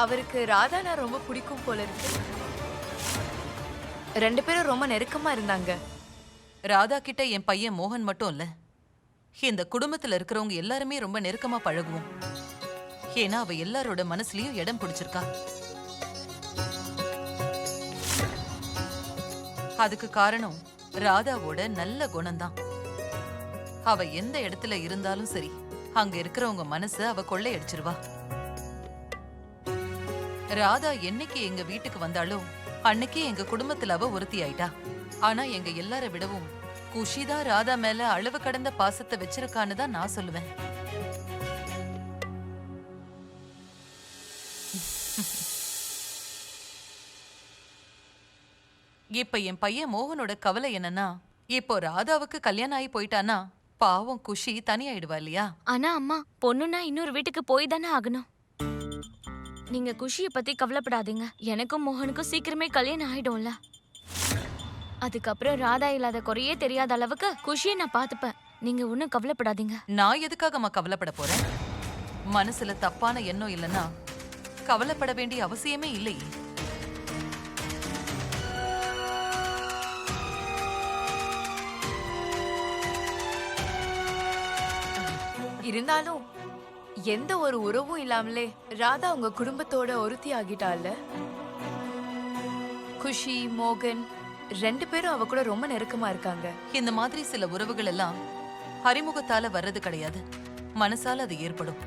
அவருக்கு ராதானா ரொம்ப பிடிக்கும் போல இருக்கு. 2 பேரும் ரொம்ப நெருக்கமா இருந்தாங்க. ராதா கிட்ட என் பையன் மோகன் மட்டும் இல்ல, இந்த குடும்பத்துல இருக்கிறவங்க எல்லாருமே ரொம்ப நெருக்கமா பழகுவோம். ஏன்னா அவ எல்லாரோட மனசுலயும் இடம் பிடிச்சிருக்கா. அதுக்கு காரணம் ராதாவோட நல்ல குணம்தான். அவ எந்த இடத்துல இருந்தாலும் சரி, அங்க இருக்கிறவங்க மனசு அவ கொள்ளையடிச்சிருவா. ராதா என்னைக்கு எங்க வீட்டுக்கு வந்தாலும் அன்னைக்கு எங்க குடும்பத்துல அவ ஒருத்தி ஆயிட்டா. ஆனா எங்க எல்லார விடவும் குஷிதான் ராதா மேல அளவு கடந்த பாசத்தை வச்சிருக்கான்னு தான் நான் சொல்லுவேன். இப்ப என் பையன் மோகனோட கவலை என்னன்னா, இப்போ ராதாவுக்கு கல்யாணம் ஆகி போயிட்டானா பாவம் குஷி தனியாயிடுவா இல்லையா? ஆனா அம்மா, பொண்ணுன்னா இன்னொரு வீட்டுக்கு போய் தானே ஆகணும். நீங்க குஷிய பத்தி கவலைப்படாதீங்க. எனக்கும் மோகனுக்கும் சீக்கிரமே கல்யாணம் ஆயிடும்ல. அதுக்கப்புறம் ராதா இல்லாத குறையே தெரியாத அளவுக்கு குஷியை நான் பாத்துப்பேன். நீங்க ஒன்னும் கவலைப்படாதீங்க. நான் எதுக்காகம்மா கவலைப்பட போறேன்? மனசுல தப்பான எண்ணம் இல்லைன்னா கவலைப்பட வேண்டிய அவசியமே இல்லையே. இருந்தாலும் எந்த ஒரு உறவும் இல்லாமலே ராதா உங்க குடும்பத்தோட ஒருத்தி ஆகிட்டால. குஷி, மோகன் 2 பேரும் அவ கூட ரொம்ப நெருக்கமா இருக்காங்க. இந்த மாதிரி சில உறவுகள் எல்லாம் அறிமுகத்தால வர்றது கிடையாது, மனசால அது ஏற்படும்.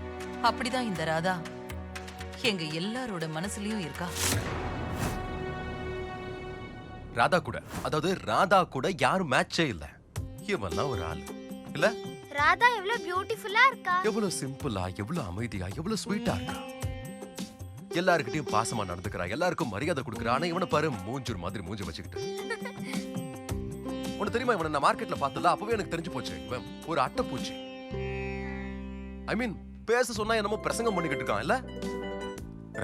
அப்படிதான் இந்த ராதா எங்க எல்லாரோட மனசுலயும் இருக்கா. ராதா கூட யாரும் மேட்சே இல்ல. இவெல்லாம் ஒரு ஆள் இல்ல. ராதா எவ்வளவு பியூட்டிஃபுல்லா இருக்கா. எவ்வளவு சிம்பிளா, எவ்வளவு அமைதியா, எவ்வளவு ஸ்வீட்டா இருக்கா. எல்லாருக்கிட்டையும் பாசமா நடந்துக்கிறா, எல்லாருக்கும் மரியாதை கொடுக்கறா. ஆனா இவனை பாரு, மூஞ்சூர் மாதிரி மூஞ்சி வச்சுக்கிட்டு. உனக்கு தெரியுமா, இவனை நான் மார்க்கெட்ல பார்த்தல, அப்பவே எனக்கு தெரிஞ்சு போச்சு, இவன் ஒரு அட்டைப்பூச்சி. ஐ மீன், பேச சொன்னா என்னமோ பிரசங்கம் பண்ணிக்கிட்டு இருக்கான் இல்ல.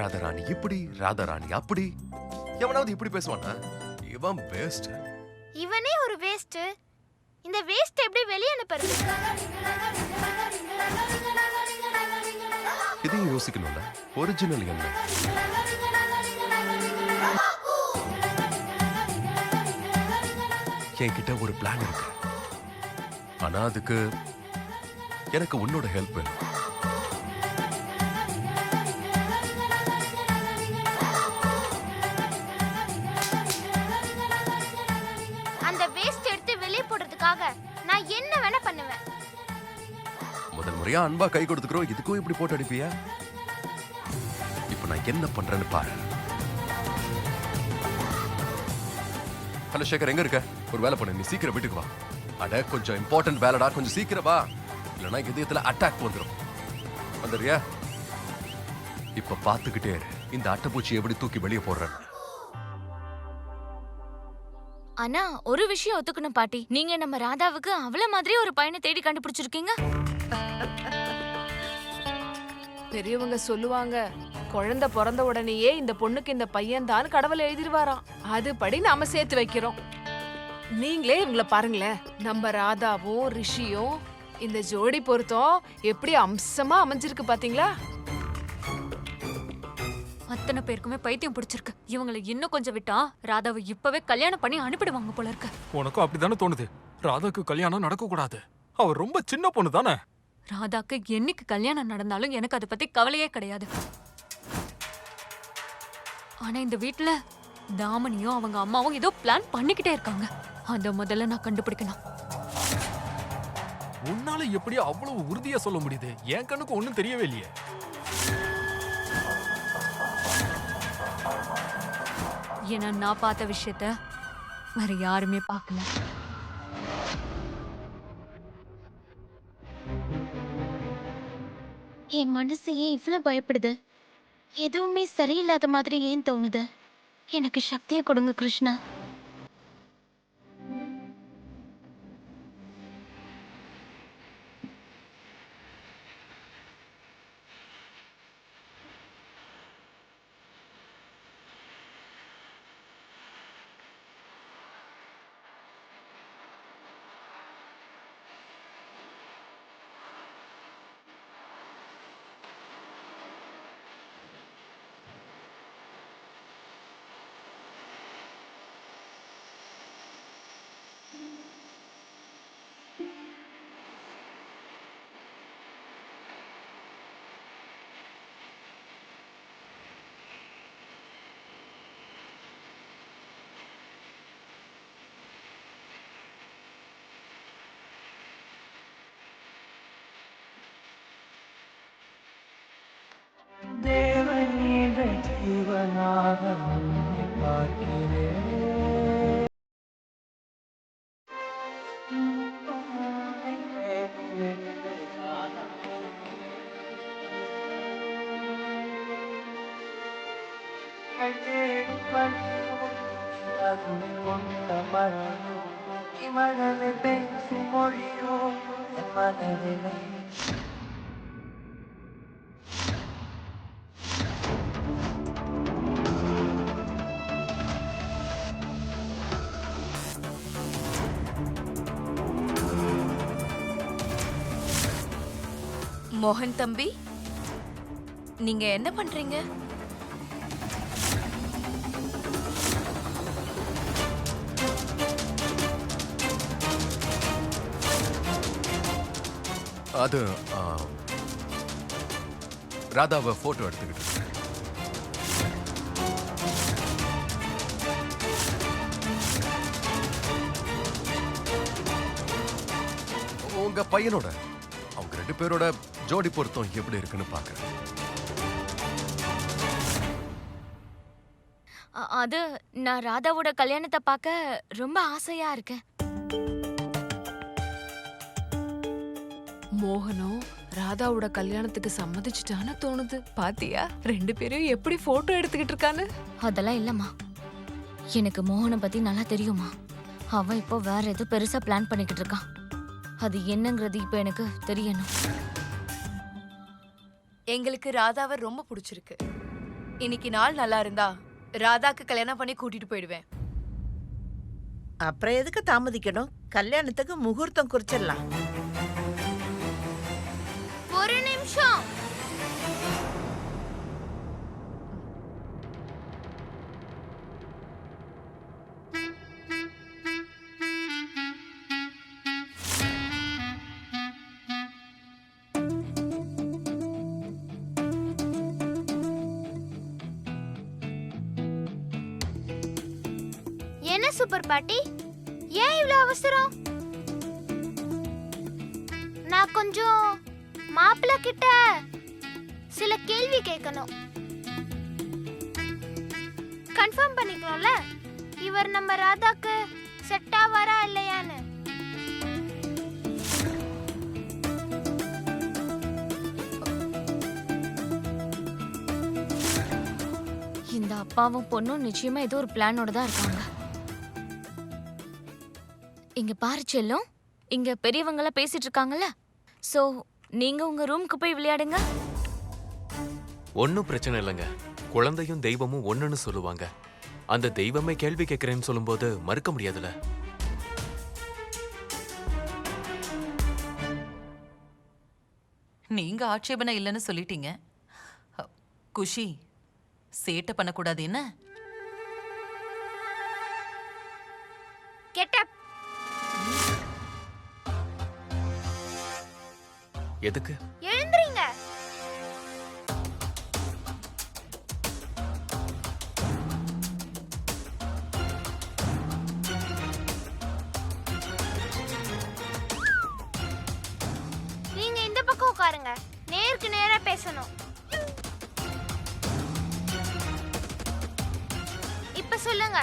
ராதாராணி இப்படி, ராதாராணி அப்படி. எவனாவது இப்படி பேசுவானா? இவன் வேஸ்ட். இவனே ஒரு வேஸ்ட். இந்த வேஸ்ட் எப்படி வெளிய அனுப்புறது? இதையும் யோசிக்கணும்ல. ஒரிஜினல் என்ன? என்கிட்ட ஒரு பிளான் இருக்கு. ஆனா அதுக்கு எனக்கு உன்னோட ஹெல்ப் வேணும். அந்த வேஸ்ட் எடுத்து வெளிய போடுறதுக்காக நான் என்ன வேணா பண்ணுவேன். முதல் முறையா அன்பா கை கொடுத்துக்கிறோம், இதுக்கும் இப்படி போட்டு அடிப்பியா? இப்ப நான் என்ன பண்றேன்னு பாரு. ஹலோ சேகர், எங்க இருக்க? ஒரு வேலை பண்ணு, நீ சீக்கிரம் வீட்டுக்கு வா. அட, கொஞ்சம் இம்பார்ட்டன்ட் வேலைடா, கொஞ்சம் சீக்கிரம் வா. இல்லைன்னா இதயத்துல அட்டாக் வந்துடும். வந்துடுறியா? இப்ப பாத்துக்கிட்டே இரு, இந்த அட்டைப்பூச்சி எப்படி தூக்கி வெளியே போடுறேன். ஆனா ஒரு விஷயம் ஒத்துக்கணும் பாட்டி, நீங்க நம்ம ராதாவுக்கு அவள மாதிரி ஒரு பையனை தேடி கண்டுபிடிச்சிருக்கீங்க. பெரியவங்க சொல்லுவாங்க, குழந்தை பிறந்த உடனேயே இந்த பொண்ணுக்கு இந்த பையன் தான் கடவுள் எழுதிருவாராம். அதுபடி நாம சேர்த்து வைக்கிறோம். நீங்களே இவங்கள பாருங்களேன், நம்ம ராதாவும் ரிஷியும் இந்த ஜோடி பொருத்தம் எப்படி அம்சமா அமைஞ்சிருக்கு பாத்தீங்களா? அத்தனை பேருக்குமே பைத்தியம் பிடிச்சிருக்கு. இவங்களை இன்னும் கொஞ்சம் விட்டா ராதாவை இப்பவே கல்யாணம் பண்ணி அனுப்பிடுவாங்க போல இருக்கு. உனக்கும் அப்படித்தானே தோணுது? ராதாக்கு கல்யாணம் நடக்க கூடாது, அவ ரொம்ப சின்ன பொண்ணு தானே. ராதாக்கு என்னைக்கு கல்யாணம் நடந்தாலும் எனக்கு அதை பத்தி கவலையே கிடையாது. ஆனா இந்த வீட்டுல தாமனியும் அவங்க அம்மாவும் ஏதோ பிளான் பண்ணிக்கிட்டே இருக்காங்க. அத முதல்ல நான் கண்டுபிடிக்கணும். உன்னால எப்படி அவ்வளவு உறுதியா சொல்ல முடியுது? என் கண்ணுக்கு ஒண்ணும் தெரியவே இல்லையே. ஏன்னா நான் பார்த்த விஷயத்த வேற யாருமே பார்க்கல. என் மனசு ஏன் இவ்வளவு பயப்படுது? எதுவுமே சரியில்லாத மாதிரி ஏன் தோணுது? எனக்கு சக்தியை கொடுங்க கிருஷ்ணா. மோகன் தம்பி, நீங்க என்ன பண்றீங்க? அது ராதாவை போட்டோ எடுத்துக்கிட்டு இருக்கேன். உங்க பையனோட அவங்க 2 பேரோட ஜோடி பொருத்தம் எப்படி இருக்குன்னு பாக்குறேன். அது நான் ராதாவோட கல்யாணத்தை பார்க்க ரொம்ப ஆசையா இருக்கேன். மோகனும் ராதாவோட கல்யாணத்துக்கு சம்மதிச்சுட்டான்னு தோணுது. பாத்தியா 2 பேரும் எப்படி போட்டோ எடுத்துக்கிட்டு இருக்கான்னு? அதெல்லாம் இல்லம்மா, எனக்கு மோகனை பத்தி நல்லா தெரியுமா. அவன் இப்போ வேற ஏதோ பெருசா பிளான் பண்ணிக்கிட்டு இருக்கான். அது என்னங்கிறது இப்போ எனக்கு தெரியணும். எங்களுக்கு ராதாவை ரொம்ப பிடிச்சிருக்கு. இன்னைக்கு நாள் நல்லா இருந்தா ராதாக்கு கல்யாணம் பண்ணி கூட்டிட்டு போயிடுவேன். அப்புறம் எதுக்கு தாமதிக்கணும்? கல்யாணத்துக்கு முகூர்த்தம் குறிச்சிடலாம். ஒரு நிமிஷம். என்ன சூப்பர் பாட்டி, ஏன் இவ்வளவு அவசரம்? நான் கொஞ்சம் மாப்பிள்ளை கிட்ட சில கேள்வி கேட்கணும். கன்ஃபார்ம் பண்ணிக்கணும்ல இவர் நம்ம ராதாக்கு செட் ஆவாரா இல்லையான்னு. இந்த அப்பாவும் பொண்ணும் நிச்சயமா ஏதோ ஒரு பிளானோட தான் இருக்காங்க. இங்க பாரு செல்லம், இங்க பெரியவங்கள பேசிட்டு இருக்காங்கல்ல. சோ நீங்க உங்க ரூமுக்கு போய் விளையாடுங்க. ஒன்னும் பிரச்சனை இல்லைங்க. குழந்தையும் தெய்வமும் ஒண்ணுன்னு சொல்லுவாங்க. அந்த தெய்வமே கேள்வி கேட்கிறேன்னு சொல்லும்போது மறுக்க முடியாதுல. நீங்க ஆட்சேபனை இல்லைன்னு சொல்லிட்டீங்க. குஷி, சேட்டை பண்ணக்கூடாது என்ன? Get up. எதுக்கு? எழுந்திரீங்க. நீங்க இந்த பக்கம் உட்காருங்க. நேருக்கு நேரா பேசணும். இப்ப சொல்லுங்க,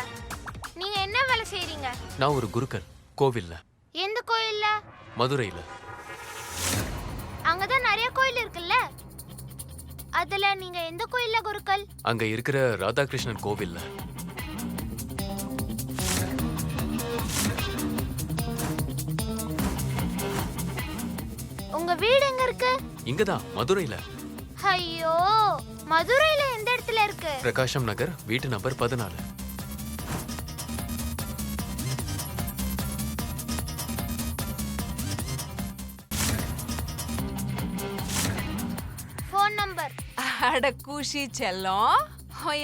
நீங்க என்ன வேலை செய்றீங்க? நான் ஒரு குருக்கள். கோவில்ல. எந்த கோயில்ல? மதுரையில. அங்கதான் நிறைய கோயில் இருக்குல்ல, அதுல நீங்க எந்த கோயில்ல குருக்கள்? அங்க இருக்கிற ராதாகிருஷ்ணன் கோவில்ல. உங்க வீடு எங்க இருக்கு? இங்கதான் மதுரையில. ஐயோ, மதுரையில எந்த இடத்துல இருக்கு? பிரகாஷம் நகர், வீட்டு நம்பர் 14. Phone number? அட கூஷி செல்லம்,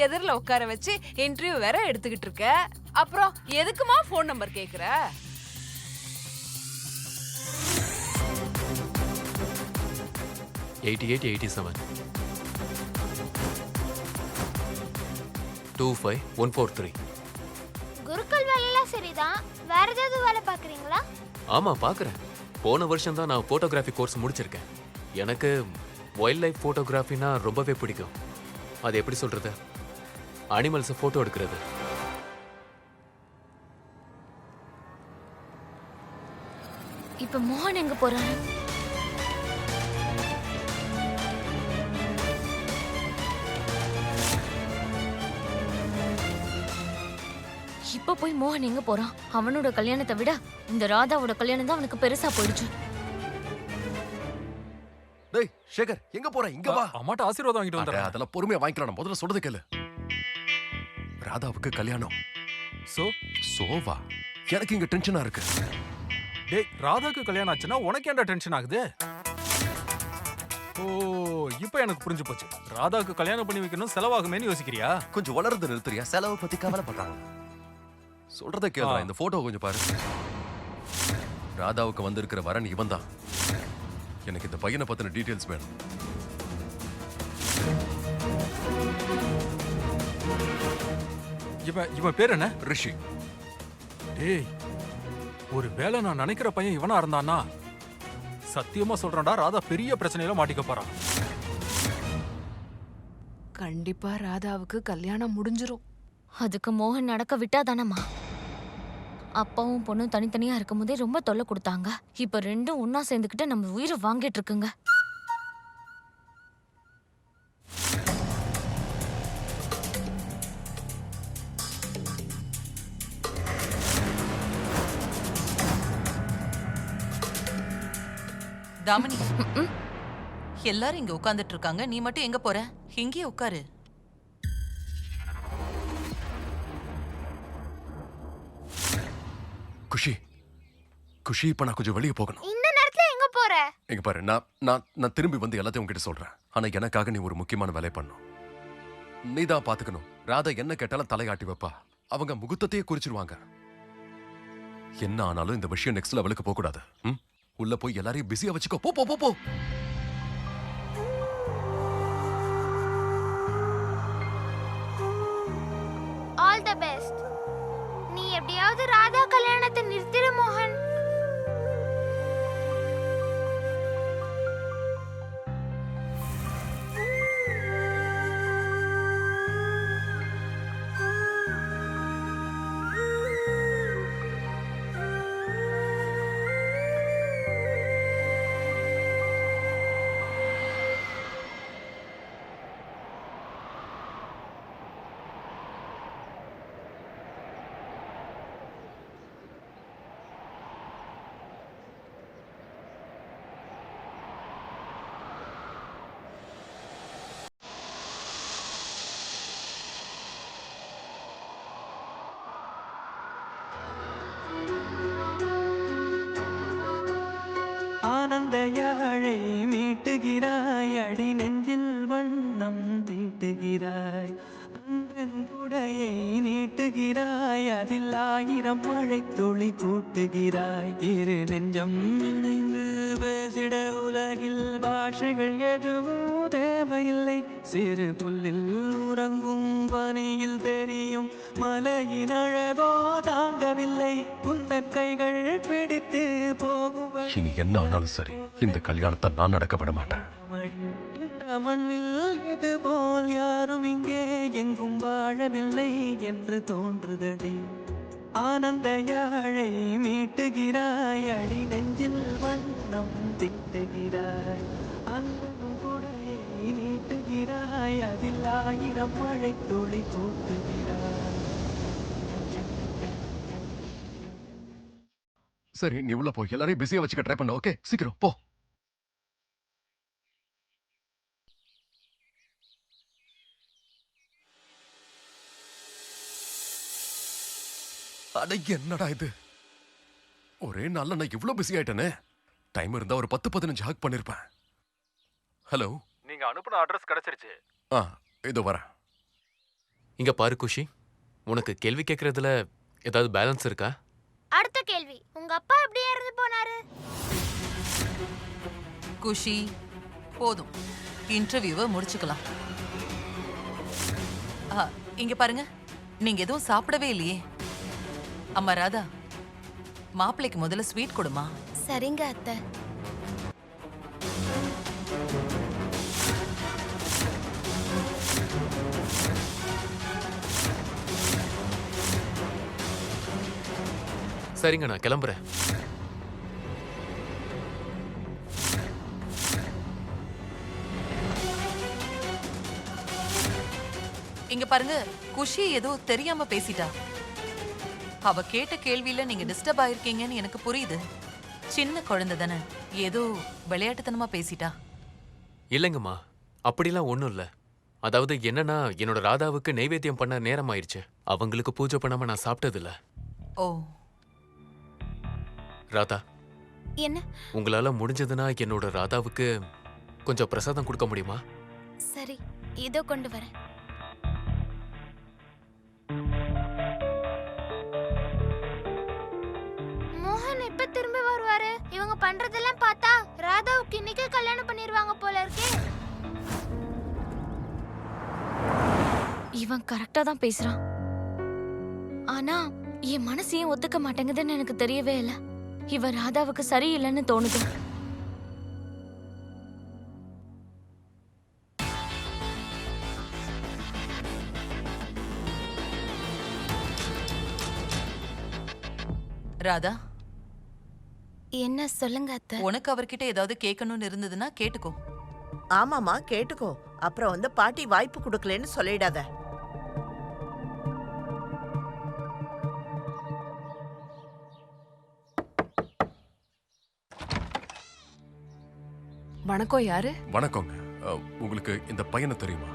எதிரில் உட்கார வச்சு இன்டர்வியூ வேற எடுத்துக்கிட்டு இருக்க. அப்புறம் எதுக்குமா ஃபோன் நம்பர் கேக்குற? $88 $87 25143. குருக்கள் வேலைலாம் சரிதான், வேற ஏதாவது வேலை பாக்குறீங்களா? ஆமா, பாக்குறேன். போன வருஷம் தான் நான் போட்டோகிராஃபி கோர்ஸ் முடிச்சிருக்கேன். எனக்கு வைல்ட் லைஃப் போட்டோகிராஃபினா ரொம்பவே பிடிக்கும். அது எப்படி சொல்றது, அனிமல்ஸை போட்டோ எடுக்கிறது. இப்ப மோகன் எங்க போறாரு? இப்ப போய் மோகன் எங்க போறான்? அவனோட கல்யாணத்தை விட இந்த ராதாவோட கல்யாணம் தான் அவனுக்கு பெருசா போயிடுச்சு. டேய் சேகர் எங்க போற? இங்க வா. அம்மாட்ட ஆசீர்வாதம் வாங்கிட்டு அட, வந்துடுறேன். அதெல்லாம் பொறுமையா வாங்கிக்கலாம். நான் முதல்ல சொல்றது கேளு. ராதாவுக்கு கல்யாணம். சோ சோவா எனக்கு இங்க டென்ஷனா இருக்கு. டேய், ராதாக்கு கல்யாணம் ஆச்சுன்னா உனக்கு ஏன்டா டென்ஷன் ஆகுது? ஓ, இப்போ எனக்கு புரிஞ்சு போச்சு. ராதாக்கு கல்யாணம் பண்ணி வைக்கணும் செலவாகுமேன்னு யோசிக்கிறியா? கொஞ்சம் வளர்றது நிறுத்துறியா? செலவு பத்தி கவலைப்படுறாங்க. சொல்றத கேளு. இந்த போட்டோ கொஞ்சம் பாரு. ராதாவுக்கு வந்திருக்கிற வரன் இவன் தான். எனக்கு இந்த பையனை பத்தின டீடைல்ஸ் வேணும். இவன் பேர் என்ன? ரிஷி. டேய், ஒருவேளை நான் நினைக்கிற பையன் இவனா இருந்தானா, சத்தியமா சொல்றேன்டா, ராதா பெரிய பிரச்சனையில மாட்டிக்க போறான். கண்டிப்பா ராதாவுக்கு கல்யாணம் முடிஞ்சிரும். அதுக்கு மோகன் நடக்க விட்டாதானம்மா? அப்பாவும் பொண்ணும் தனித்தனியா இருக்கும் போதே ரொம்ப தொல்லை கொடுத்தாங்க. இப்ப ரெண்டும் ஒன்னா சேர்ந்துக்கிட்டு நம்ம உயிரை வாங்கிட்டு இருக்குங்க. தாமினி, எல்லாரும் இங்க உட்கார்ந்துட்டு இருக்காங்க, நீ மட்டும் எங்க போற? இங்கேயே உட்காரு. குஷி குஷி, இப்ப நான் கொஞ்சம் வெளியே போகணும். இந்த நேரத்துல எங்க போற? இங்க பாரு, நான் திரும்பி வந்து எல்லாத்தையும் உங்ககிட்ட சொல்றேன். ஆனா எனக்காக நீ ஒரு முக்கியமான வேலை பண்ணணும். நீ தான் பாத்துக்கணும். ராதா என்ன கேட்டாலும் தலையாட்டி வைப்பா. அவங்க முகூர்த்தத்தையே குறிச்சிருவாங்க. என்ன ஆனாலும் இந்த விஷயம் நெக்ஸ்ட் லெவலுக்கு போக கூடாது. உள்ள போய் எல்லாரையும் பிஸியா வச்சுக்கோ. போ போ போ போ. All the best. நீ எப்படியாவது ராதா கல்யாணத்தை நிறுத்திடு மோகன். ஆனந்த யாழை மீட்டுகிறாய், அடி நெஞ்சில் வண்ணம் தீட்டுகிறாய். அன்பன் குடையை நீட்டுகிறாய், அதில் 1000 மழை துளி கூட்டுகிறாய். இரு நெஞ்சம் இணைந்து பேசிட உலகில் பாஷைகள் எதுவும் தேவையில்லை. சிறு புல்லில் உறங்கும் பனியில் தெரியும் மலையின் அழகோ தாங்கவில்லை. உந்தன் கைகள் பிடித்து போகும். இனி என்ன ஆனாலும் சரி, இந்த கல்யாணத்தை நான் நடக்க விட மாட்டேன். மண்ணில் இது போல் யாரும் இங்கே எங்கும் வாழவில்லை என்று தோன்றுதடி. ஆனந்த யாழை மீட்டுகிறாய், அடி நெஞ்சில் வண்ணம் தீட்டுகிறாய். அன்பும் குடையை நீட்டுகிறாய், அதில் 1000 மழை துளி கூட்டுகிறாய். சரி, நீ உள்ள போ. எல்லாரையும் பிஸியா வச்சுக்க ட்ரை பண்ண. ஓகே, சீக்கிரம் போ. அட, என்னடா இது? ஒரே நாள்ல நான் இவ்ளோ பிஸி ஆயிட்டேனே. டைம் இருந்தா ஒரு 10-15 ஹாக் பண்ணிருப்பேன். ஹலோ, நீங்க அனுப்புன அட்ரஸ் கிடைச்சிருச்சு. இதோ வரேன். இங்க பாரு குஷி, உனக்கு கேள்வி கேட்கறதுல ஏதாவது பேலன்ஸ் இருக்கா? அடுத்த கேள்வி, உங்க அப்பா எப்படி இறந்து போனாரு? குஷி, போதும், இன்டர்வியூவை முடிச்சுக்கலாம். இங்க பாருங்க, நீங்க எதுவும் சாப்பிடவே இல்லையே. அம்மா ராதா, மாப்பிள்ளைக்கு முதல்ல ஸ்வீட் கொடுமா. சரிங்க அத்தை. சரிங்க, நான் கிளம்புறேன். இங்க பாருங்க, குஷி ஏதோ தெரியாம பேசிட்டா. அவ கேட்ட கேள்வியில நீங்க டிஸ்டர்ப் ஆயிருக்கீங்கன்னு எனக்கு புரியுது. சின்ன குழந்தை தானே, ஏதோ விளையாட்டுத்தனமா பேசிட்டா. இல்லைங்கம்மா, அப்படிலாம் ஒன்றும் இல்லை. அதாவது என்னன்னா, என்னோட ராதாவுக்கு நைவேத்தியம் பண்ண நேரம் ஆயிடுச்சு. அவங்களுக்கு பூஜை பண்ணாம நான் சாப்பிட்டதில்ல. ஓ, ராதா, என்ன? உங்களால முடிஞ்சதுன்னா என்னோட ராதாவுக்கு கொஞ்சம் பிரசாதம் கொடுக்க முடியுமா? சரி, இதோ கொண்டு வரேன். மோகன் எப்ப திரும்பி வருவாரு? இவங்க பண்றதெல்லாம் பார்த்தா ராதாவுக்கு இன்னைக்கு கல்யாணம் பண்ணிருவாங்க போல இருக்கே. இவன் கரெக்டா தான் பேசுறான். ஆனா என் மனசு ஏன் ஒத்துக்க மாட்டேங்குதுன்னு எனக்கு தெரியவே இல்ல. இவன் ராதாவுக்கு சரியில்லைன்னு தோணுது. ராதா, என்ன சொல்லுங்க அத்தை. உனக்கு அவர்கிட்ட ஏதாவது கேட்கணும்னு இருந்ததுன்னா கேட்டுக்கோ. ஆமாமா, கேட்டுக்கோ. அப்புறம் வந்து பாட்டி வாய்ப்பு கொடுக்கலன்னு சொல்லிடாத. வணக்கம். யாரு? வணக்கங்க. உங்களுக்கு இந்த பையனை தெரியுமா?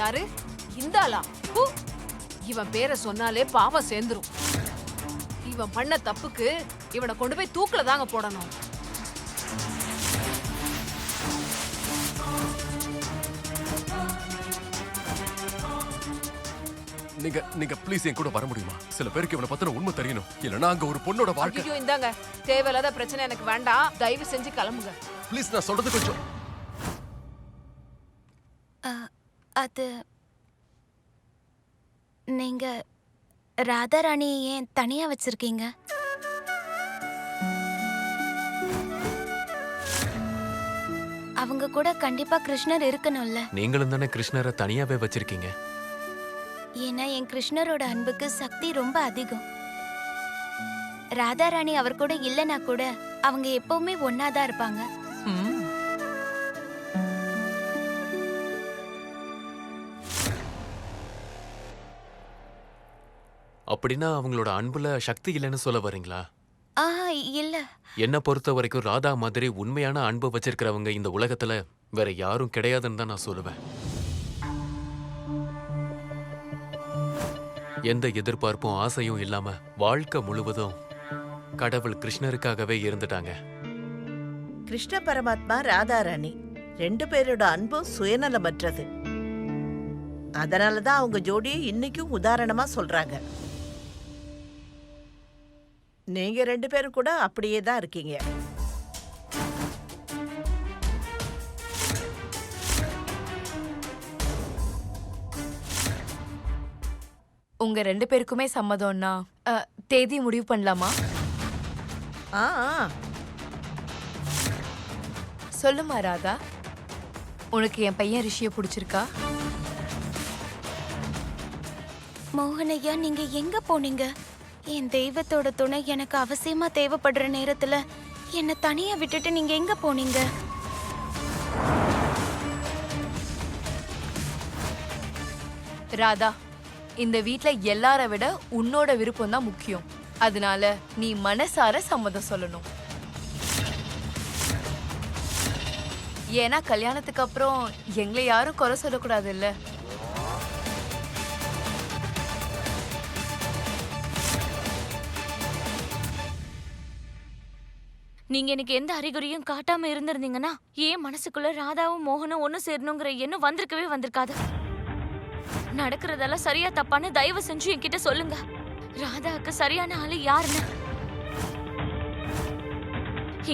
யாரு? இந்தாளா? இவன் பேரை சொன்னாலே பாவம் சேர்ந்துரும். இவன் பண்ண தப்புக்கு இவனை கொண்டு போய் தூக்குல தாங்க போடணும். நீங்க ப்ளீஸ் என் கூட வர முடியுமா? சில பேருக்கு இவனை பத்தின உண்மை தெரியணும். இல்லனா அங்க ஒரு பொண்ணோட வாழ்க்கை. ஐயோ, இந்தாங்க. தேவையில்லாத பிரச்சனை எனக்கு வேண்டாம். தயவு செஞ்சு கிளம்புங்க. ப்ளீஸ், நான் சொல்றது கொஞ்சம். அது நீங்க ராதாராணி ஏன் தனியா வச்சிருக்கீங்க? அவங்க கூட கண்டிப்பா கிருஷ்ணர் இருக்கணும்ல. நீங்களும் தானே கிருஷ்ணரை தனியாவே வச்சிருக்கீங்க. ஏன்னா என் கிருஷ்ணரோட அன்புக்கு சக்தி ரொம்ப அதிகம். ராதாராணி அவர் கூட இல்லைன்னா கூட அவங்க எப்பவுமே ஒன்னாதான் இருப்பாங்க. ம், அப்படின்னா அவங்களோட அன்புல சக்தி இல்லைன்னு சொல்ல வரீங்களா? ஆஹா, இல்ல. என்ன பொறுத்த வரைக்கும் ராதா மாதிரி உண்மையான அன்பு வச்சிருக்கிறவங்க இந்த உலகத்துல வேற யாரும் கிடையாதுன்னு தான் நான் சொல்லுவேன். எந்த எதிர்பார்ப்பும் ஆசையும் இல்லாம வாழ்க்கை முழுவதும் கடவுள் கிருஷ்ணருக்காகவே இருந்துட்டாங்க. கிருஷ்ண பரமாத்மா, ராதாராணி 2 பேரோட அன்பும் சுயநலமற்றது. அதனாலதான் அவங்க ஜோடியை இன்னைக்கும் உதாரணமா சொல்றாங்க. நீங்க 2 பேரும் கூட அப்படியே தான் இருக்கீங்க. உங்க 2 பேருக்குமே சம்மதம்னா தேதி முடிவு பண்ணலாமா? ஆ, சொல்லுமா ராதா, உனக்கு என் பையன் ரிஷியை பிடிச்சிருக்கா? மோகனையா, நீங்க எங்க போனீங்க? என் தெய்வத்தோட துணை எனக்கு அவசியமா தேவைப்படுற நேரத்துல என்ன தனியா விட்டுட்டு நீங்க எங்க போனீங்க? ராதா, இந்த வீட்ல எல்லார விட உன்னோட விருப்பம் தான் முக்கியம். அதனால நீ மனசார சம்மதம் சொல்லணும். ஏன்னா கல்யாணத்துக்கு அப்புறம் எங்களை யாரும் குறை சொல்லக்கூடாது இல்ல? நீங்க எனக்கு எந்த அறிகுறியும் காட்டாம இருந்திருந்தீங்கன்னா ஏன் மனசுக்குள்ள ராதாவும் மோகனும் ஒண்ணு சேரணுங்கிற எண்ணம் வந்திருக்கவே வந்திருக்காது. நடக்கிறதெல்லாம் சரியா தப்பான்னு தயவு செஞ்சு என்கிட்ட சொல்லுங்க. ராதாவுக்கு சரியான ஆளு யாருன்னு?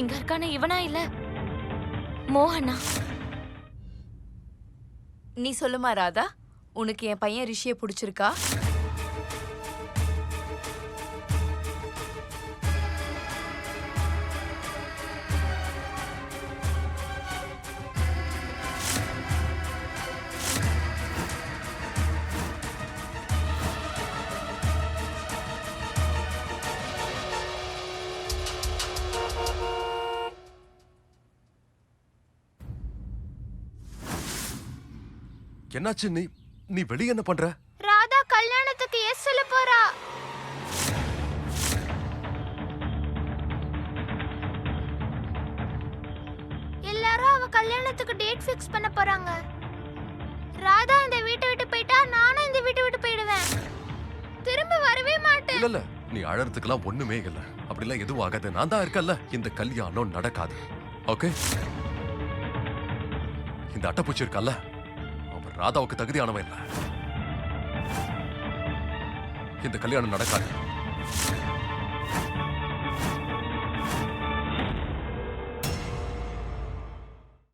இங்க இருக்கான இவனா இல்ல மோகனா? நீ சொல்லுமா ராதா, உனக்கு என் பையன் ரிஷியை பிடிச்சிருக்கா? என்னாச்சு? நீ நீ வெளிய என்ன பண்ற? ராதா கல்யாணத்துக்கு எஸ் சொல்ல போறா. எல்லாரும் அவ கல்யாணத்துக்கு டேட் ஃபிக்ஸ் பண்ண போறாங்க. ராதா இந்த வீட்டை விட்டு போயிட்டா நானும் இந்த வீட்டை விட்டு போயிடுவேன். திரும்ப வரவே மாட்டேன். இல்ல இல்ல, நீ அழறதுக்கெல்லாம் ஒண்ணுமே இல்ல. அப்படிலாம் எதுவும் ஆகாது. நான் தான் இருக்கல்ல. இந்த கல்யாணம் நடக்காது. ஓகே? இந்த அட்டைப்பூச்சி இருக்கல்ல, அவன் ராதாவுக்கு தகுதியானவன் இல்ல. இந்த கல்யாணம் நடக்காது.